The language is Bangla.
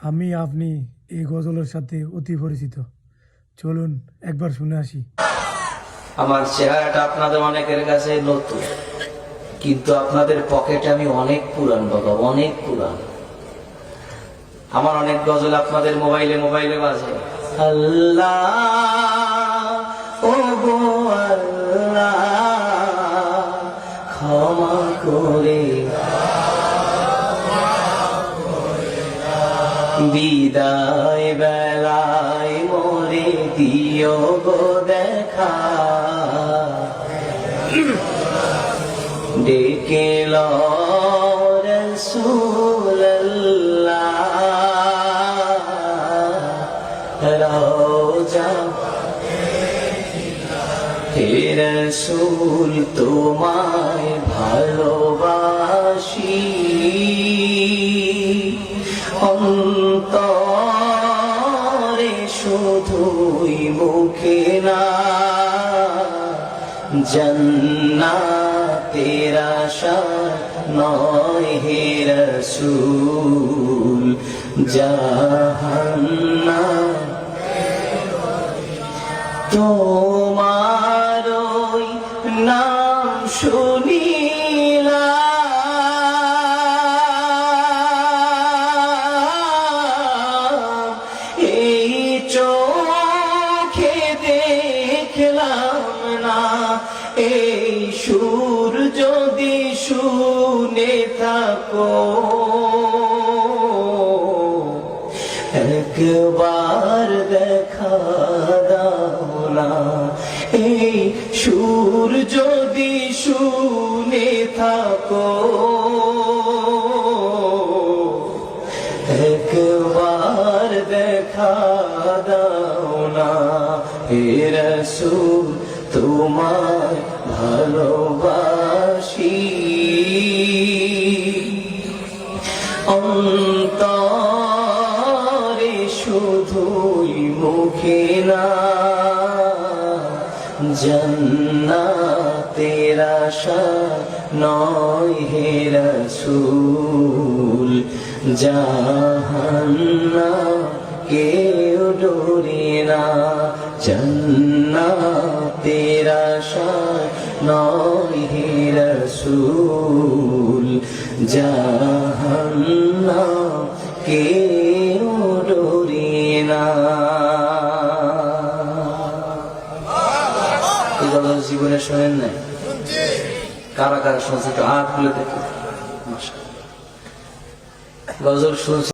আমি আপনি এই গজলের সাথে অতি পরিচিত। চলুন একবার শুনে আসি। আমার চেহারাটা আপনাদের অনেকের কাছে নতুন, কিন্তু আপনাদের পকেটে আমি অনেক পুরান বাবা, অনেক পুরান। আমার অনেক গজল আপনাদের মোবাইলে মোবাইলে বাজে। আল্লাহ ও গো আল্লাহ, ক্ষমা করে বিদায় বেলায় মোরে দিও গো দেখা, ডেকে লো রাসূলুল্লাহ রওজা হে রাসূল তোমায় ভালোবাসি, অন্তরে শুধুই মুখে না, জান্নাতের আশা নয় হে রাসূল, জাহান্নাম তোমার ওই নাম শুনিলা, এই চোখে দেখলাম না, এই সুর যদি শুনে থাকো, একবার দেখা দাও না, এই সুর যদি শুনে থাকো, একবার দেখা দাও না হে রাসূল তোমায় ভালোবাসি, অন্তরে শুধুই মুখে না, জান্নাতের আশা নয় হে রাসূল, জাহান্নাম কেউ ডোরে না, জান্নাতের আশা নয় হে রাসূল, জাহান্নাম কেউ ডোরে না। এই গজল জীবনে শোনেন নাই? কারা কারা শুনছে একটু হাত খুলে দেখি। গজল শুনছে।